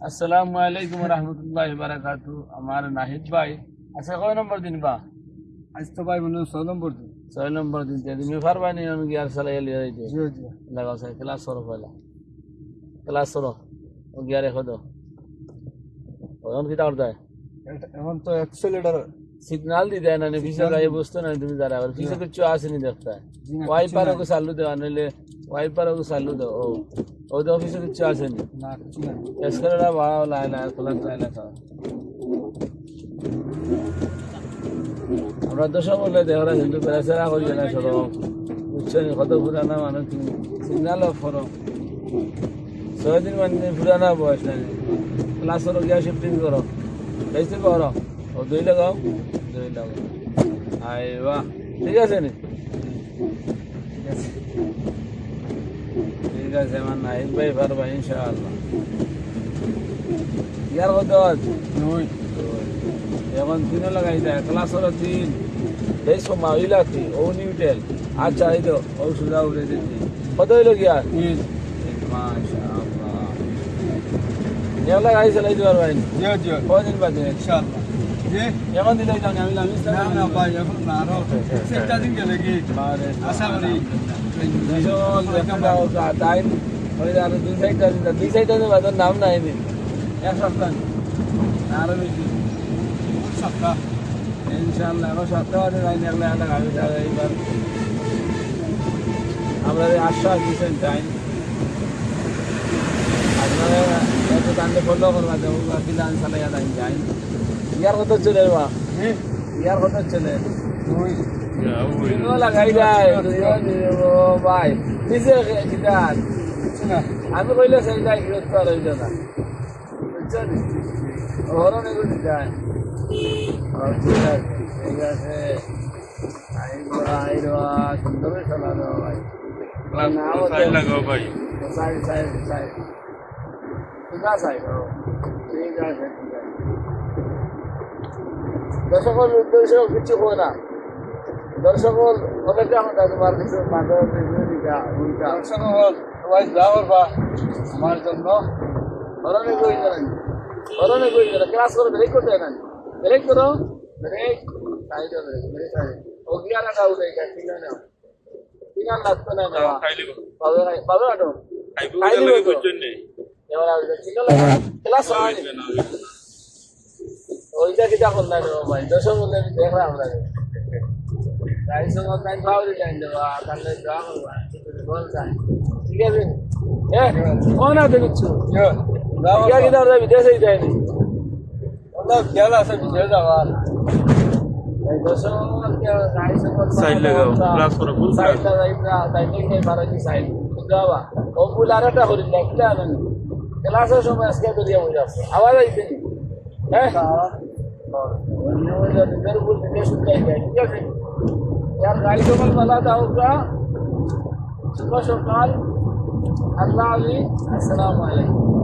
আসসালামু আলাইকুম রহমতুল্লাহ বারাকাতু। আমার নাহিদ ভাই আজকে কয় নম্বর দিন বা? আজ তো ভাই মনে হয় 6 নম্বর দিন। 6 নম্বর দিন। তুমি পারবা নি আমি গিয়ার চালাই লিয়ে যাইতে জি জি। লাগাও স্যার ক্লাস সরো পয়লা ক্লাস সরো ও গিয়ার এখন দাও এখন কি দাও দেয় এখন তো অ্যাক্সেলেটর সিগনাল দি দেয় না পিছে গায়ে বসতো না তুমি দাঁড়া আবার পিছে কিছু আসেনি দেখতে ওয়াইপার ওকে চালু দেওয়া নইলে ওয়াইপার ওকে চালু দাও ও ওদের অফিসে কিছু আসেনি না কিছু না। এসকালেটার বাড়াও লাই লাই খোলা লাই লেখা আমরা তো সব বলে দেওয়া কিন্তু প্রেসারা করি না সরম বুঝছেন কত পুরানা মানুষ সিগনাল অফ করো 6 দিন মানে পুরানা বয়স নাই ক্লাস করো গিয়া শিফটিং করো कैसे করো ও দুই লাগাও আই বাহ ঠিক আছে নি ঠিক আছে আমার নাহিদ ভাই পারবা ইনশাআল্লাহ ইয়ার কত আছে এখন 3 লাগাই দেয় ক্লাস হলো 3 বেশ মাইলা কি ও নিউটেল আচ্ছা এই তো ও সুদা উড়ে দিচ্ছি কত হইল গিয়া মাশাআল্লাহ ইয়ার লাগাই চালাই দিবার ভাই জি জি কদিন বাদে ইনশাআল্লাহ। জি এখন দিলাই যাও আমি লামিস না না ভাই এখন না আরো 7 দিন গেলে কি আশা করি বিশাল দেখা টাইম ওই আর দুই সাইডটা বাজার নাম নাই নি এক সপ্তাহ আরো বেশি সপ্তাহ ইনশাআল্লাহ এখন সপ্তাহ আছে লাইন লাগলে আলাদা গাড়ি যাবে এইবার আমরা আশ্বাস দিচ্ছেন টাইম আপনারা এত টানলে ফলো করবা দেবো কিলান চালাই টাইম যাই ইয়ার কত চলে বা ইয়ার কত চলে লাগাই যায় ভাই নিজে গিটার আমি কইলে সেই যাই গ্রেফতার হইল না বুঝছেন ওরও নেগুলি যায় ঠিক আছে ঠিক আছে সুন্দর চালানো ভাই সাইড সাইড সাইড সুন্দর সাইড ঠিক আছে ঠিক আছে দর্শকের উদ্দেশ্য কিছু হয় না দর্শক অনেকটা আমরা তোমার কিছু মাথায় দর্শক হল সবাই যাওয়ার বা আমার জন্য ধরনের কই যারা ক্লাস করে ব্রেক করতে না ব্রেক করো ব্রেক সাইড ব্রেক সাইড ও গিয়ার না উঠে গেছে ঠিক না ঠিক না লাগতো না না পাবে পাবে না খাইলি বলছো এবার আসবে ঠিক আছে ক্লাস হয়নি ওইটা কিটা করলাম ভাই দর্শক বললে আমি দেখলাম আমরা গাড়ির সঙ্গে টাইম পাওয়া যায় দেওয়া তাহলে যাওয়া করবা বল যায় ঠিক আছে ও না দেখছো क्या किधर है विदेश ही जाएगी मतलब खेल আছে বিদেশ যাওয়ার साइड लगाओ क्लास करो फुल साइड लगाइबा टाइमिंग के बारे की साइड जावा ओ बुलाराटा হরি লাগতে আনেন ক্লাসের সময় আজকে তো দিয়া হয়ে যাচ্ছে আওয়াজ আইছে হ্যাঁ অন্য ওই দিনের উপর দিকে শুনতে যায় ঠিক আছে यार गाड़ी को मत वाला था होगा सुबह सकाल अल्लाह अस्सलाम वालेकुम।